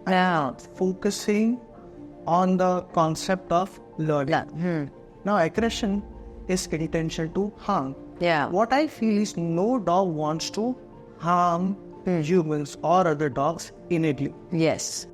Yeah. Focusing on the concept of learning. Now, aggression is intention to harm. Yeah. What I feel is no dog wants to harm humans or other dogs innately. Yes.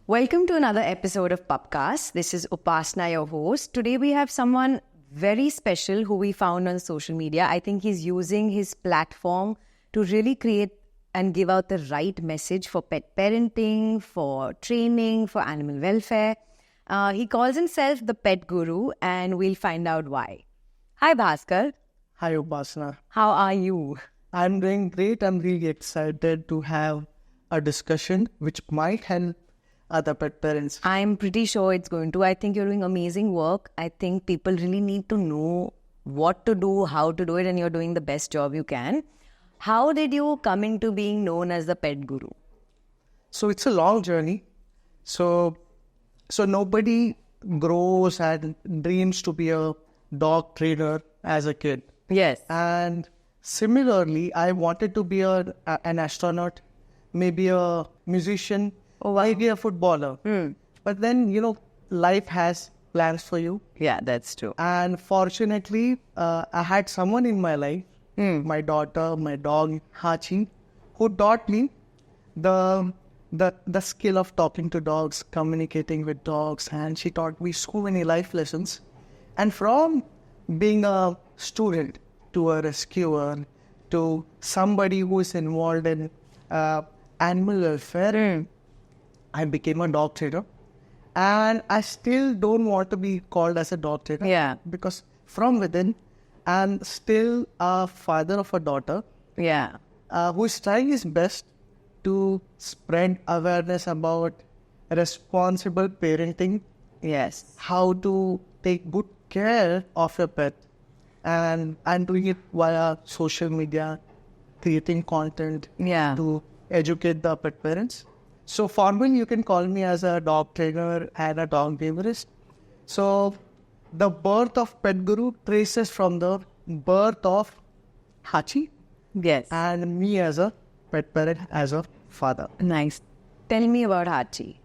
Welcome to another episode of Pupcast. This is Upasna, your host. Today we have someone very special who we found on social media. I think he's using his platform to really create and give out the right message for pet parenting, for training, for animal welfare. He calls himself the Pet Guru, and we'll find out why. Hi, Bhaskar. Hi, Upasana. How are you? I'm doing great. I'm really excited to have a discussion which might help other pet parents. I'm pretty sure it's going to. I think you're doing amazing work. I think people really need to know what to do, how to do it, and you're doing the best job you can. How did you come into being known as the Pet Guru? So it's a long journey. So nobody grows and dreams to be a dog trainer as a kid. Yes. And similarly, I wanted to be an astronaut, maybe a musician, maybe a footballer. But then, life has plans for you. Yeah, that's true. And fortunately, I had someone in my life, my daughter, my dog, Hachi, who taught me the skill of talking to dogs, communicating with dogs. And she taught me so many life lessons. And from being a student to a rescuer to somebody who is involved in animal welfare, I became a dog trainer. And I still don't want to be called as a dog trainer. Yeah. Because from within, I'm still a father of a daughter. Yeah. Who is trying his best to spread awareness about responsible parenting. Yes. How to take good care of your pet. And I'm doing it via social media, creating content to educate the pet parents. So formally, you can call me as a dog trainer and a dog behaviorist. So the birth of Pet Guru traces from the birth of Hachi. Yes. And me as a pet parent, as a father. Nice. Tell me about Hachi.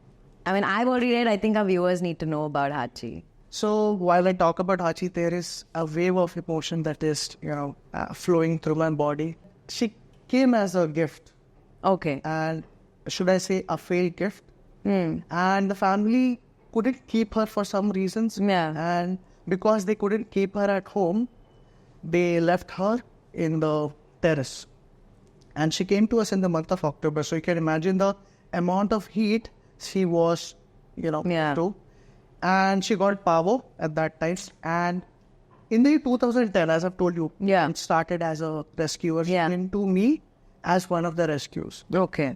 I mean, I've already read. I think our viewers need to know about Hachi. So while I talk about Hachi, there is a wave of emotion that is, flowing through my body. She came as a gift. Okay. And should I say a failed gift? And the family couldn't keep her for some reasons. Yeah. And because they couldn't keep her at home, they left her in the terrace. And she came to us in the month of October. So you can imagine the amount of heat she was, through. And she got parvo at that time. And in the year 2010, as I've told you, it started as a rescuer. She came to me as one of the rescues. Okay.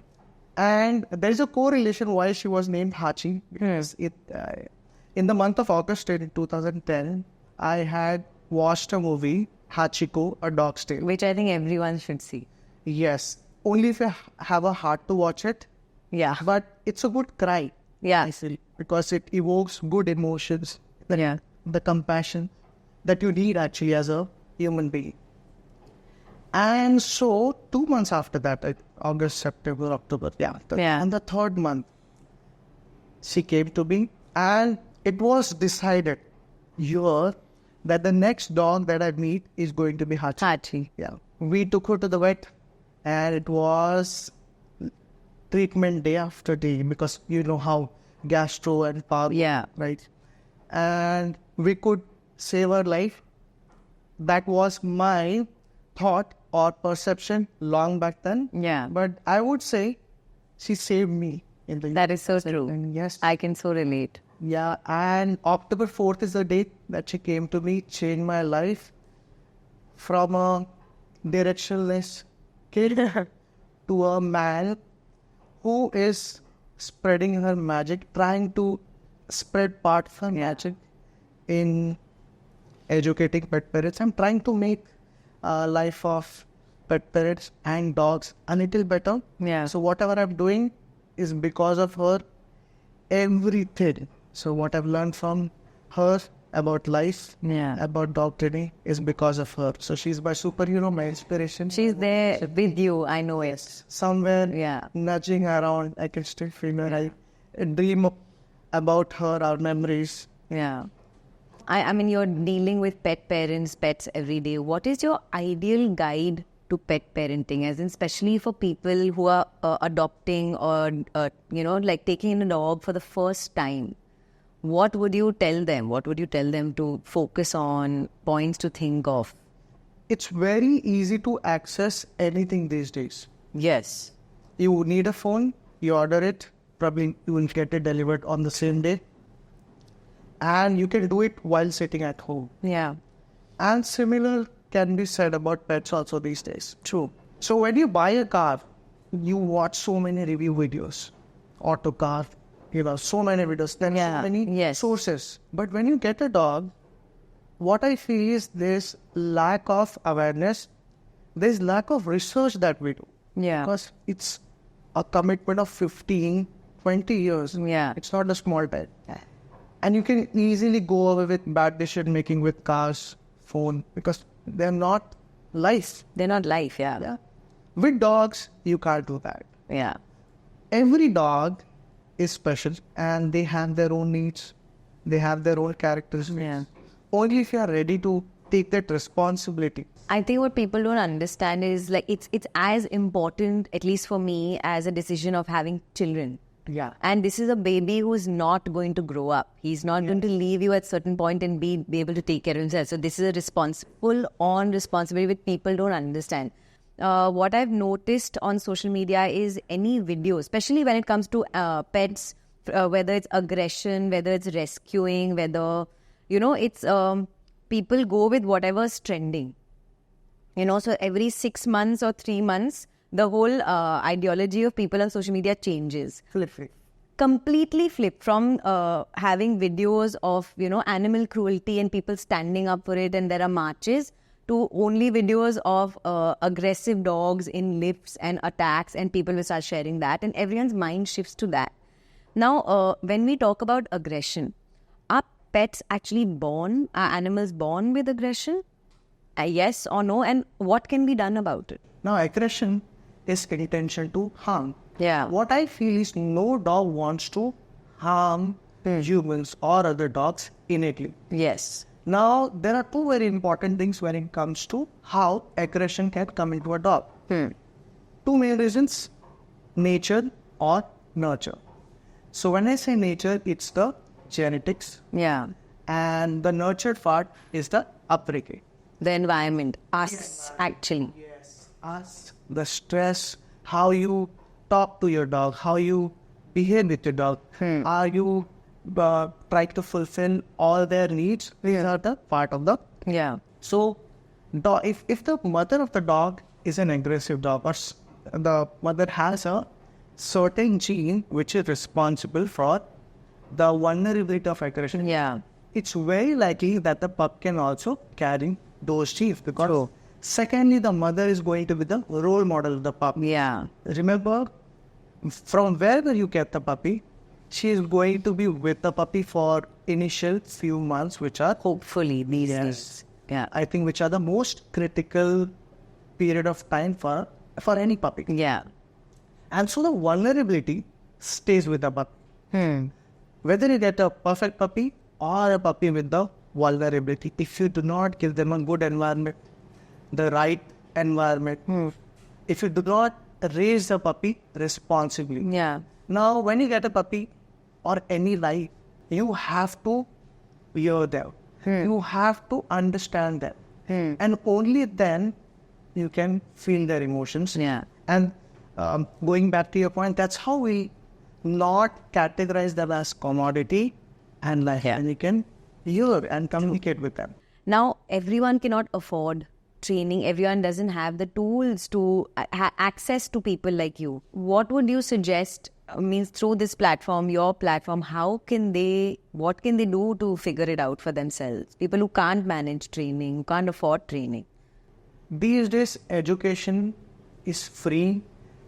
And there is a correlation why she was named Hachi. Because in the month of August in 2010, I had watched a movie, Hachiko, A Dog's Tale. Which I think everyone should see. Yes. Only if you have a heart to watch it. Yeah. But it's a good cry. Yeah. I feel, because it evokes good emotions. The compassion that you need actually as a human being. And so 2 months after that, August, September, October, and the third month, she came to me, and it was decided here that the next dog that I meet is going to be Hachi. Hachi. Yeah. We took her to the vet, and it was treatment day after day, because you know how gastro and parvo, right? And we could save her life. That was my thought or perception long back then. Yeah. But I would say she saved me in the That is so true. And yes. I can so relate. Yeah. And October 4th is the date that she came to me, changed my life from a directionless kid to a man who is spreading her magic, trying to spread part of her magic in educating pet parents. I'm trying to make life of pet parents and dogs a little better. Yeah. So whatever I'm doing is because of her, everything. So what I've learned from her about life, Yeah. about dog training is because of her. So she's my superhero, my inspiration. She's there with you. I know it. Somewhere Yeah. nudging around, I can still feel her. I dream about her, our memories. Yeah. I mean, you're dealing with pet parents, pets every day. What is your ideal guide to pet parenting, as in especially for people who are adopting or, like taking in a dog for the first time? What would you tell them? What would you tell them to focus on, points to think of? It's very easy to access anything these days. Yes. You need a phone, you order it, probably you will get it delivered on the same day. And you can do it while sitting at home. Yeah. And similar can be said about pets also these days. True. So when you buy a car, you watch so many review videos. Auto car, so many videos. There are so many sources. But when you get a dog, what I feel is there's lack of awareness. There's lack of research that we do. Yeah. Because it's a commitment of 15, 20 years. Yeah. It's not a small pet. And you can easily go away with bad decision making with cars, phone, because they're not life. They're not life, yeah. With dogs, you can't do that. Yeah. Every dog is special and they have their own needs. They have their own characteristics. Yeah. Only if you are ready to take that responsibility. I think what people don't understand is like it's as important, at least for me, as a decision of having children. Yeah. And this is a baby who's not going to grow up. He's not going to leave you at a certain point and be able to take care of himself. So this is a full-on responsibility which people don't understand. What I've noticed on social media is any video, especially when it comes to pets, whether it's aggression, whether it's rescuing, whether, it's people go with whatever's trending. So every 6 months or 3 months, the whole ideology of people on social media changes. Completely flip from having videos of, animal cruelty and people standing up for it and there are marches to only videos of aggressive dogs in lifts and attacks, and people will start sharing that and everyone's mind shifts to that. Now, when we talk about aggression, are pets actually born, are animals born with aggression? Yes or no? And what can be done about it? Now, aggression is intention to harm. Yeah. What I feel is no dog wants to harm humans or other dogs innately. Yes. Now, there are two very important things when it comes to how aggression can come into a dog. Two main reasons, nature or nurture. So when I say nature, it's the genetics. Yeah. And the nurtured part is the upbringing. The environment. Us, actually. Yes. Us. The stress, how you talk to your dog, how you behave with your dog. Are you trying to fulfill all their needs? These are the part of the... Yeah. So, if the mother of the dog is an aggressive dog, or the mother has a certain gene which is responsible for the vulnerability of aggression, it's very likely that the pup can also carry those genes. Because secondly, the mother is going to be the role model of the pup. Yeah. Remember, from wherever you get the puppy, she is going to be with the puppy for initial few months, which are hopefully these days. Yeah. I think which are the most critical period of time for any puppy. Yeah. And so the vulnerability stays with the puppy. Whether you get a perfect puppy or a puppy with the vulnerability, if you do not give them a good environment, the right environment, if you do not raise the puppy responsibly. Yeah. Now, when you get a puppy or any life, you have to hear them. You have to understand them. And only then you can feel their emotions. Yeah. And going back to your point, that's how we not categorize them as commodity and life. And you can hear and communicate with them. Now, everyone cannot afford training. Everyone doesn't have the tools to access to people like you. What would you suggest, means through this platform, your platform, what can they do to figure it out for themselves? People who can't manage training, who can't afford training. These days, education is free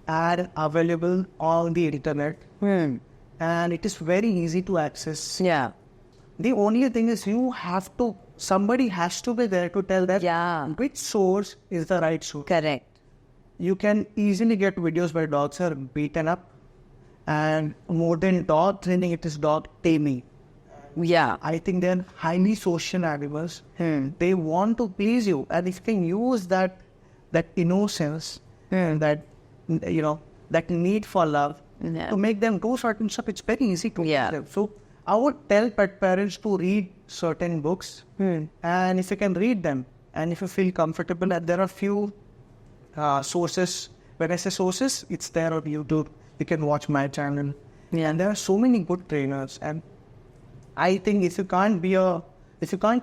and available on the internet. And it is very easy to access. Yeah. The only thing is somebody has to be there to tell them which source is the right source. Correct. You can easily get videos where dogs are beaten up, and more than dog training, it is dog taming. Yeah. I think they're highly social animals. They want to please you, and if you can use that innocence and that need for love to make them do certain stuff, it's very easy to please them. So I would tell pet parents to read certain books, and if you can read them, and if you feel comfortable, and there are few sources. When I say sources, it's there on YouTube. You can watch my channel, and there are so many good trainers. And I think if you can't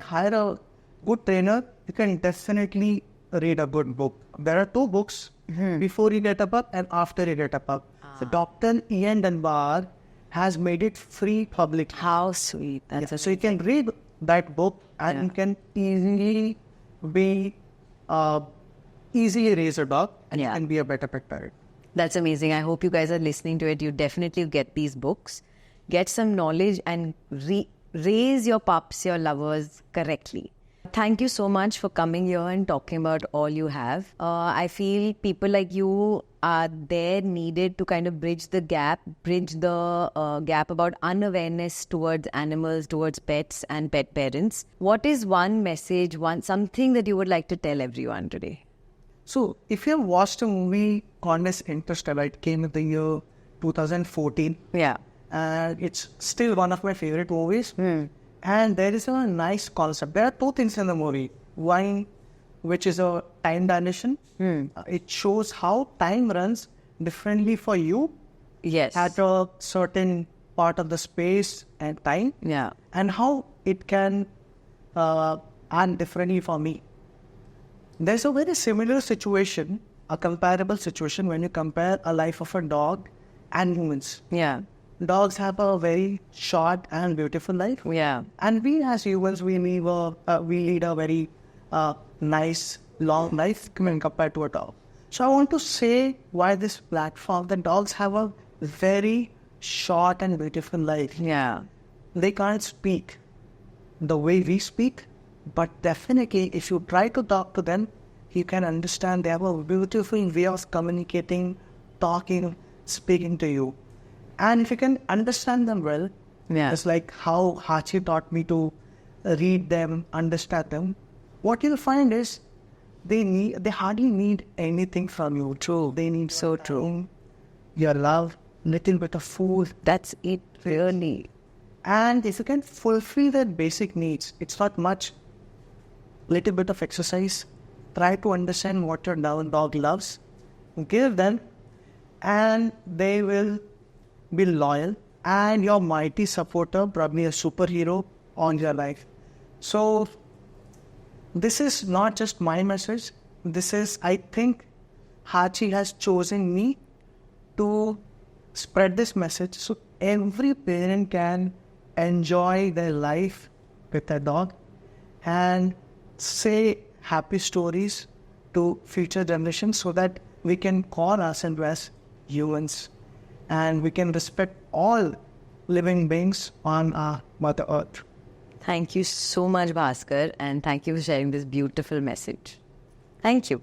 hire a good trainer, you can definitely read a good book. There are 2 books before you get a pup and after you get a pup. So Dr. Ian Dunbar has made it free public. How sweet. So you can read that book, and you can easily raise a dog, and you can be a better pet parent. That's amazing. I hope you guys are listening to it. You definitely get these books, get some knowledge, and raise your pups, your lovers correctly. Thank you so much for coming here and talking about all you have. I feel people like you are there needed to kind of bridge the gap about unawareness towards animals, towards pets and pet parents. What is one message, something that you would like to tell everyone today? So, if you have watched a movie called as Interstellar, it came in the year 2014. Yeah. And it's still one of my favorite movies. And there is a nice concept. There are 2 things in the movie. One, which is a time dilation. It shows how time runs differently for you. Yes. At a certain part of the space and time. Yeah. And how it can run differently for me. There's a very similar situation, a comparable situation when you compare a life of a dog and humans. Yeah. Dogs have a very short and beautiful life. Yeah. And we as humans, we lead a very nice, long life when compared to a dog. So I want to say why this platform, the dogs have a very short and beautiful life. Yeah. They can't speak the way we speak, but definitely if you try to talk to them, you can understand they have a beautiful way of communicating, talking, speaking to you. And if you can understand them well, it's like how Hachi taught me to read them, understand them. What you'll find is they hardly need anything from you. True. They need so true. Your love, little bit of food. That's it, really. And if you can fulfill their basic needs, it's not much. Little bit of exercise. Try to understand what your dog loves. Give them, and they will be loyal and your mighty supporter, probably a superhero on your life. So this is not just my message. This is, I think, Hachi has chosen me to spread this message so every parent can enjoy their life with their dog and say happy stories to future generations so that we can call ourselves as humans. And we can respect all living beings on our Mother Earth. Thank you so much, Bhaskar, and thank you for sharing this beautiful message. Thank you.